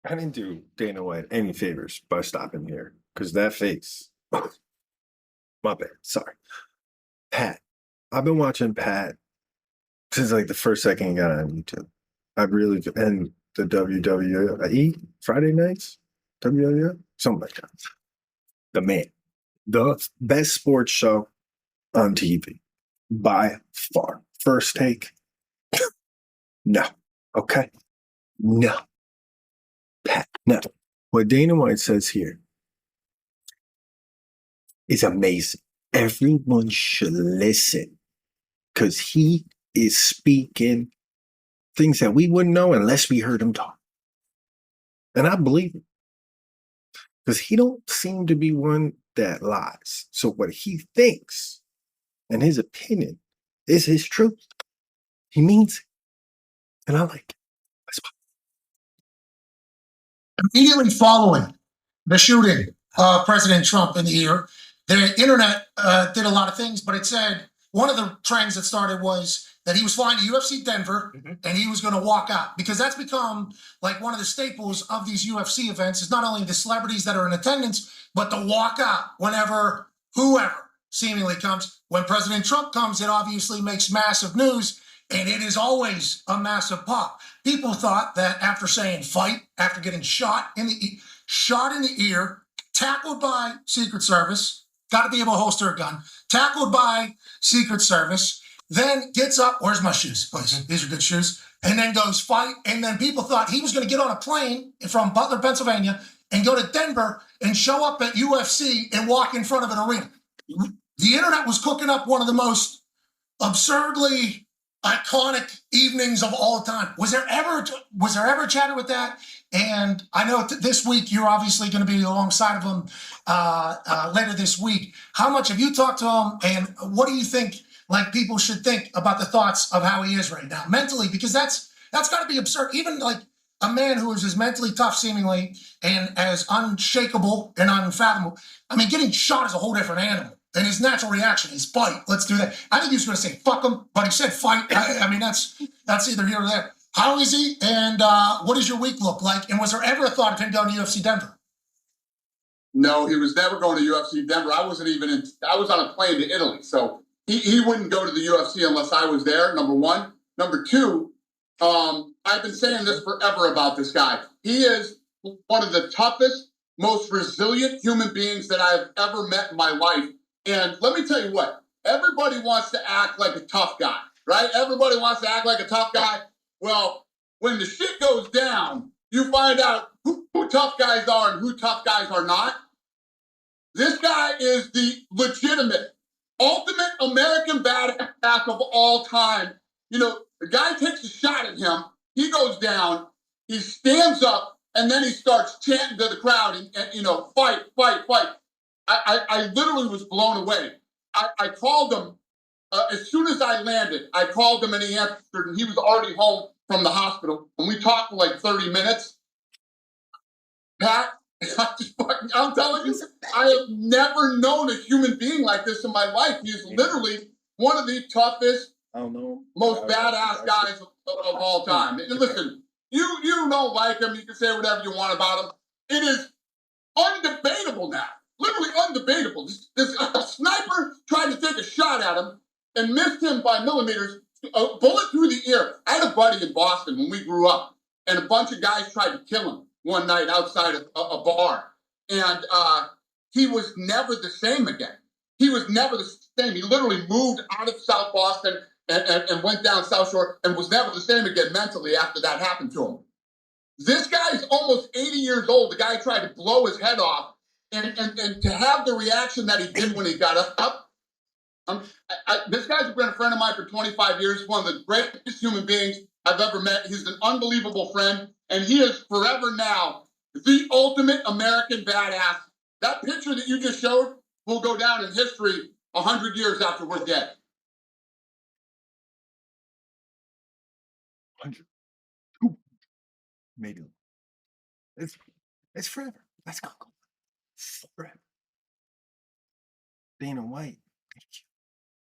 I didn't do Dana White any favors by stopping here because that face. My bad. Sorry. Pat. I've been watching Pat since like the first second he got on YouTube. I really and the WWE Friday nights, WWE, something like that. The man, the best sports show on TV by far. First take, no. Okay, no. Pat, no. What Dana White says here is amazing. Everyone should listen because he is speaking things that we wouldn't know unless we heard him talk. And I believe it because he don't seem to be one that lies. So what he thinks and his opinion is his truth. He means it. And I like it. Immediately following the shooting of President Trump in the year, the internet did a lot of things, but it said one of the trends that started was that he was flying to UFC Denver and he was going to walk out, because that's become like one of the staples of these UFC events is not only the celebrities that are in attendance, but the walk out whenever whoever seemingly comes. When President Trump comes, it obviously makes massive news, and it is always a massive pop. People thought that after saying fight, after getting shot in the ear, tackled by Secret Service, got to be able to holster a gun, tackled by Secret Service, then gets up, where's my shoes, please? These are good shoes. And then goes fight. And then people thought he was going to get on a plane from Butler, Pennsylvania, and go to Denver and show up at UFC and walk in front of an arena. The internet was cooking up one of the most absurdly iconic evenings of all time. Was there ever chatter with that? And I know this week you're obviously going to be alongside of him later this week. How much have you talked to him, and what do you think like people should think about the thoughts of how he is right now mentally? Because that's got to be absurd. Even like a man who is as mentally tough seemingly and as unshakable and unfathomable. I mean, getting shot is a whole different animal. And his natural reaction is fight. Let's do that. I think he was going to say fuck him, but he said fight. I mean, that's either here or there. How is he? And what does your week look like? And was there ever a thought of him going to UFC Denver? No, he was never going to UFC Denver. I was on a plane to Italy. So he wouldn't go to the UFC unless I was there, number one. Number two, I've been saying this forever about this guy. He is one of the toughest, most resilient human beings that I've ever met in my life. And let me tell you what, everybody wants to act like a tough guy, right? Everybody wants to act like a tough guy. Well, when the shit goes down, you find out who tough guys are and who tough guys are not. This guy is the legitimate, ultimate American badass of all time. You know, the guy takes a shot at him, he goes down, he stands up, and then he starts chanting to the crowd and fight, fight, fight. I literally was blown away. I called him as soon as I landed. I called him and he answered, and he was already home from the hospital. And we talked for like 30 minutes. Pat, I'm telling you, I have never known a human being like this in my life. He is literally one of the toughest, most badass guys of all time. And listen, you don't like him. You can say whatever you want about him. It is undebatable now. Literally undebatable. This sniper tried to take a shot at him and missed him by millimeters. A bullet through the ear. I had a buddy in Boston when we grew up, and a bunch of guys tried to kill him one night outside of a bar. And he was never the same again. He was never the same. He literally moved out of South Boston and went down South Shore and was never the same again mentally after that happened to him. This guy is almost 80 years old. The guy tried to blow his head off. And to have the reaction that he did when he got up, this guy's been a friend of mine for 25 years, one of the greatest human beings I've ever met. He's an unbelievable friend, and he is forever now the ultimate American badass. That picture that you just showed will go down in history 100 years after we're dead. 100, maybe. It's forever. Let's go. Forever. Dana White. Thank you.